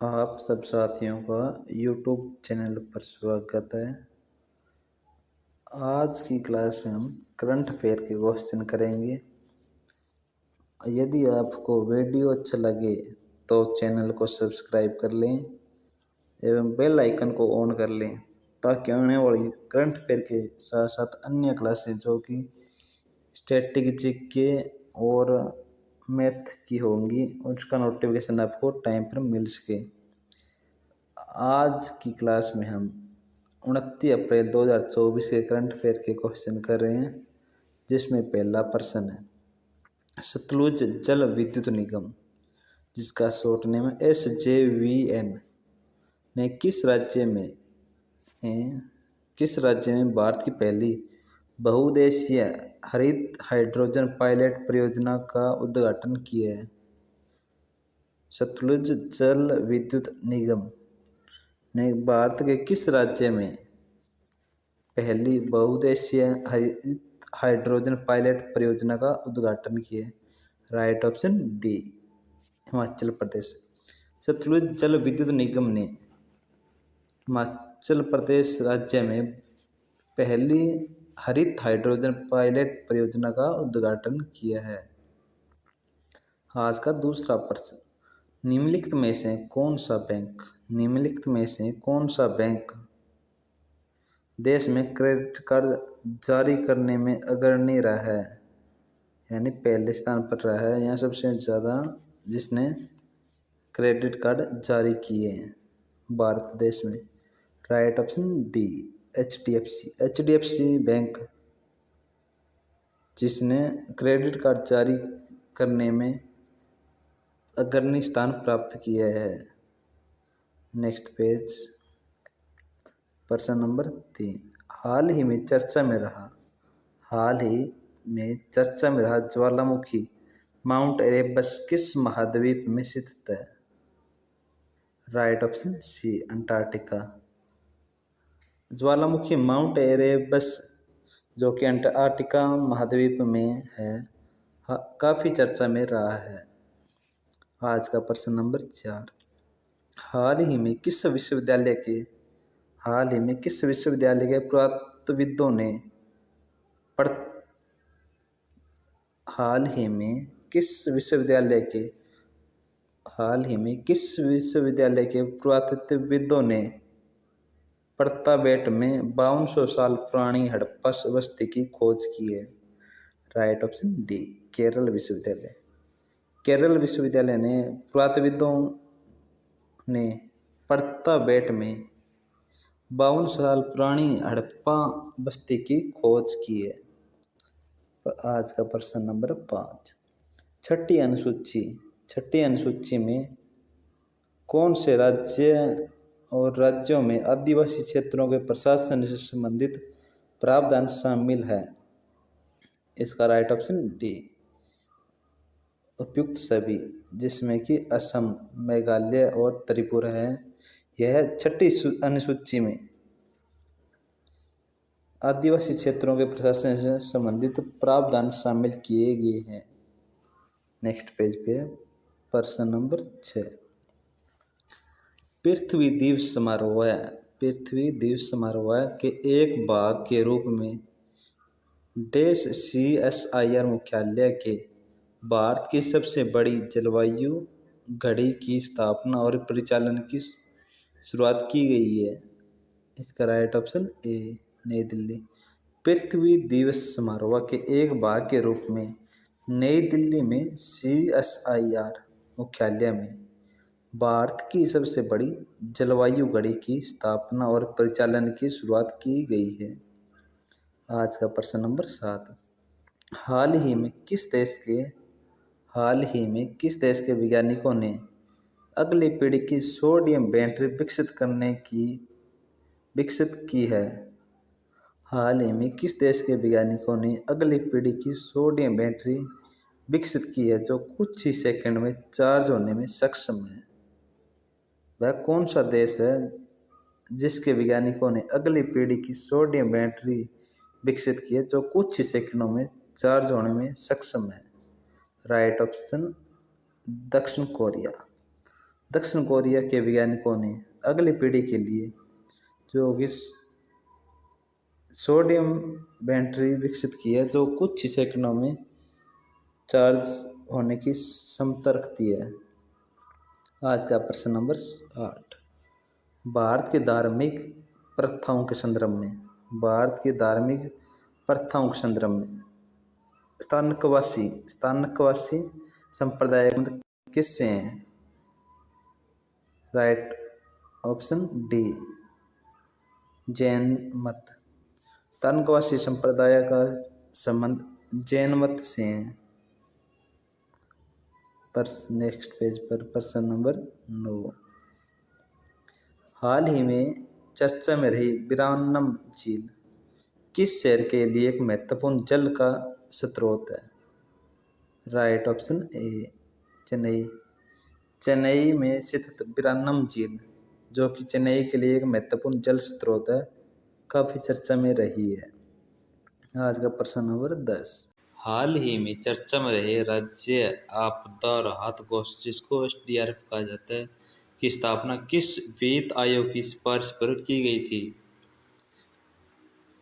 आप सब साथियों का YouTube चैनल पर स्वागत है। आज की क्लास में हम करंट अफेयर के क्वेश्चन करेंगे। यदि आपको वीडियो अच्छा लगे तो चैनल को सब्सक्राइब कर लें एवं बेल आइकन को ऑन कर लें ताकि आने वाली करंट अफेयर के साथ साथ अन्य क्लासें जो कि स्ट्रेटेजी के और मैथ की होंगी उसका नोटिफिकेशन आपको टाइम पर मिल सके। आज की क्लास में हम 29 अप्रैल 2024 के करंट अफेयर के क्वेश्चन कर रहे हैं, जिसमें पहला प्रश्न है सतलुज जल विद्युत निगम, जिसका शॉर्ट नेम है SJVN, ने किस राज्य में भारत की पहली बहुउद्देशीय हरित हाइड्रोजन पायलट परियोजना का उद्घाटन किया है। सतलुज जल विद्युत निगम ने भारत के किस राज्य में पहली बहुउद्देशीय हरित हाइड्रोजन पायलट परियोजना का उद्घाटन किया? Right option D, Himachal Pradesh. Sutlej जल विद्युत निगम ने हिमाचल प्रदेश राज्य में पहली हरित हाइड्रोजन पायलट परियोजना का उद्घाटन किया है। आज का दूसरा प्रश्न, निम्नलिखित में से कौन सा बैंक देश में क्रेडिट कार्ड जारी करने में अग्रणी रहा है, यानी पहले स्थान पर रहा है, यहाँ सबसे ज़्यादा जिसने क्रेडिट कार्ड जारी किए हैं भारत देश में? Right option D, HDFC bank, जिसने क्रेडिट कार्ड जारी करने में अग्रणी स्थान प्राप्त किया है। नेक्स्ट पेज, प्रश्न नंबर 3, हाल ही में चर्चा में रहा ज्वालामुखी माउंट एरेबस किस महाद्वीप में स्थित है? Right option C, Antarctica. ज्वालामुखी माउंट एरेबस जो कि अंटार्कटिका महाद्वीप में है, काफ़ी चर्चा में रहा है। आज का प्रश्न नंबर 4, हाल ही में किस विश्वविद्यालय के पुरातत्वविदों ने पड़ताबेट में 5200 साल पुरानी हड़प्पा बस्ती की खोज की है? राइट ऑप्शन डी, केरल विश्वविद्यालय। केरल विश्वविद्यालय ने पुरातत्वविदों ने पड़ताबेट में 52 साल पुरानी हड़प्पा बस्ती की खोज की है। आज का प्रश्न नंबर 5, छठी अनुसूची में कौन से राज्यों में आदिवासी क्षेत्रों के प्रशासन से संबंधित प्रावधान शामिल है? इसका राइट ऑप्शन डी, उपयुक्त सभी, जिसमें कि असम, मेघालय और त्रिपुरा है। यह छठी अनुसूची में आदिवासी क्षेत्रों के प्रशासन से संबंधित प्रावधान शामिल किए गए हैं। नेक्स्ट पेज पे प्रश्न नंबर 6, पृथ्वी दिवस समारोह के एक भाग के रूप में CSIR मुख्यालय के भारत की सबसे बड़ी जलवायु घड़ी की स्थापना और परिचालन की शुरुआत की गई है? इसका राइट ऑप्शन ए, नई दिल्ली। पृथ्वी दिवस समारोह के एक भाग के रूप में नई दिल्ली में CSIR मुख्यालय में भारत की सबसे बड़ी जलवायु घड़ी की स्थापना और परिचालन की शुरुआत की गई है। आज का प्रश्न नंबर 7, हाल ही में किस देश के वैज्ञानिकों ने अगली पीढ़ी की सोडियम बैटरी विकसित की है? हाल ही में किस देश के वैज्ञानिकों ने अगली पीढ़ी की सोडियम बैटरी विकसित की है जो कुछ ही सेकंड में चार्ज होने में सक्षम है? वह कौन सा देश है जिसके वैज्ञानिकों ने अगली पीढ़ी की सोडियम बैटरी विकसित की है जो कुछ ही सेकंडों में चार्ज होने में सक्षम है? राइट ऑप्शन दक्षिण कोरिया। दक्षिण कोरिया के वैज्ञानिकों ने अगली पीढ़ी के लिए जो कि सोडियम बैटरी विकसित की है जो कुछ ही सेकंडों में चार्ज होने की क्षमता रखती है। आज का प्रश्न नंबर 8। भारत की धार्मिक प्रथाओं के संदर्भ में स्थानकवासी संप्रदाय किससे हैं? राइट ऑप्शन डी जैन मत। स्थानकवासी संप्रदाय का संबंध जैन मत से है। पर नेक्स्ट पेज पर प्रश्न नंबर 9। हाल ही में चर्चा में रही विरानम झील किस शहर के लिए एक महत्वपूर्ण जल का स्रोत है? Right option A Chennai. Chennai में स्थित विरानम झील जो कि चेन्नई के लिए एक महत्वपूर्ण जल स्रोत है, काफ़ी चर्चा में रही है। आज का प्रश्न नंबर 10। हाल ही में चर्चा में रहे राज्य आपदा राहत कोष जिसको SDRF कहा जाता है की स्थापना किस वित्त आयोग की सिफारिश पर की गई थी?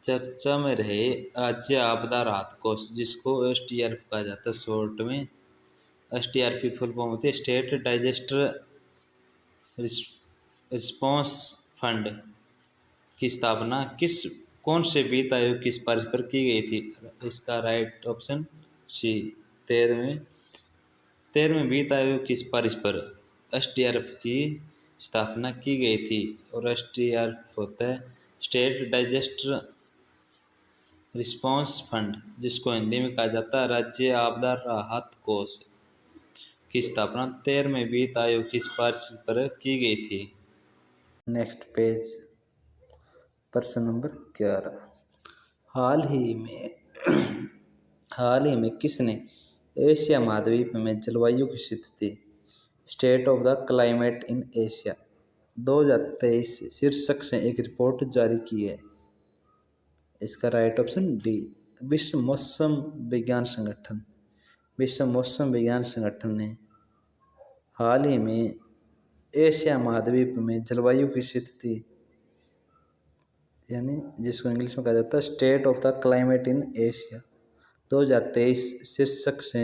चर्चा में रहे राज्य आपदा राहत कोष जिसको SDRF कहा जाता है, शॉर्ट में SDRF की फुल फॉर्म होती है स्टेट डिजास्टर रिस्पॉन्स फंड की स्थापना कौन से वित्त आयोग की सिफारिश पर की गई थी? इसका राइट ऑप्शन सी 13वें वित्त आयोग की सिफारिश पर SDRF की स्थापना की गई थी। और SDRF होता है स्टेट डिजास्टर रिस्पॉन्स फंड जिसको हिंदी में कहा जाता है राज्य आपदा राहत कोष की स्थापना 13वें वित्त आयोग की सिफारिश पर की गई थी। नेक्स्ट पेज प्रश्न नंबर 11। हाल ही में किसने एशिया महाद्वीप में जलवायु की स्थिति state of the climate in Asia 2023 शीर्षक से एक रिपोर्ट जारी की है? इसका राइट ऑप्शन डी विश्व मौसम विज्ञान संगठन ने हाल ही में एशिया महाद्वीप में जलवायु की स्थिति यानी जिसको इंग्लिश में कहा जाता है state of the climate in Asia 2023 शीर्षक से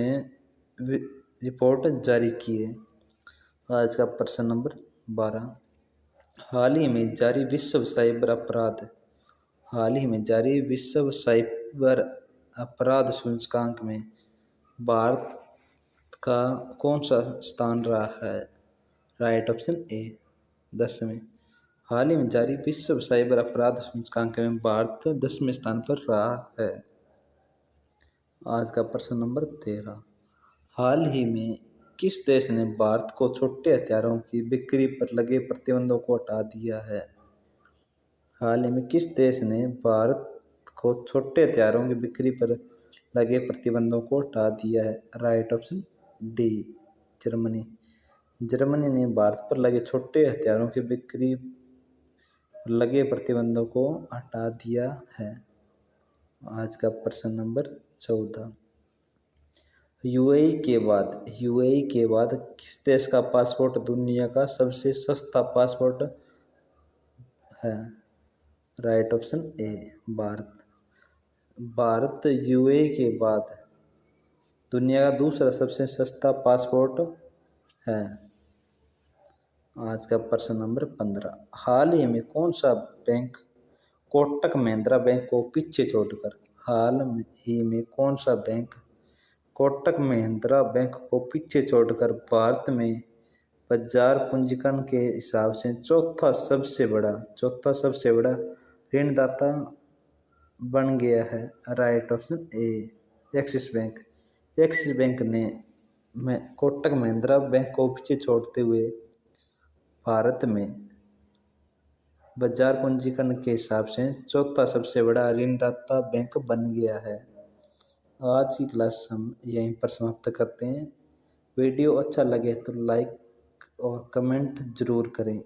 रिपोर्ट जारी की है। आज का प्रश्न नंबर 12। हाल ही में जारी विश्व साइबर अपराध सूचकांक में भारत का कौन सा स्थान रहा है? राइट ऑप्शन ए 10वें। हाल ही में जारी विश्व साइबर अपराध सूचकांक में भारत 10वें स्थान पर रहा है। आज का प्रश्न नंबर 13। हाल ही में किस देश ने भारत को छोटे हथियारों की बिक्री पर लगे प्रतिबंधों को हटा दिया है? हाल ही में किस देश ने भारत को छोटे हथियारों की बिक्री पर लगे प्रतिबंधों को हटा दिया है? राइट ऑप्शन डी जर्मनी ने भारत पर लगे छोटे हथियारों की बिक्री पर लगे प्रतिबंधों को हटा दिया है। आज का प्रश्न नंबर 14। यूएई के बाद किस देश का पासपोर्ट दुनिया का सबसे सस्ता पासपोर्ट है? Right option A Bharat UAE के बाद दुनिया का दूसरा सबसे सस्ता पासपोर्ट है। आज का प्रश्न नंबर 15। हाल ही में कौन सा बैंक कोटक महिंद्रा बैंक को पीछे छोड़कर भारत में बाजार पूंजीकरण के हिसाब से चौथा सबसे बड़ा ऋणदाता बन गया है? Right option A axis bank ने कोटक महिंद्रा बैंक को पीछे छोड़ते हुए भारत में बाजार पूंजीकरण के हिसाब से चौथा सबसे बड़ा ऋणदाता बैंक बन गया है। आज की क्लास हम यहीं पर समाप्त करते हैं। वीडियो अच्छा लगे तो लाइक और कमेंट जरूर करें।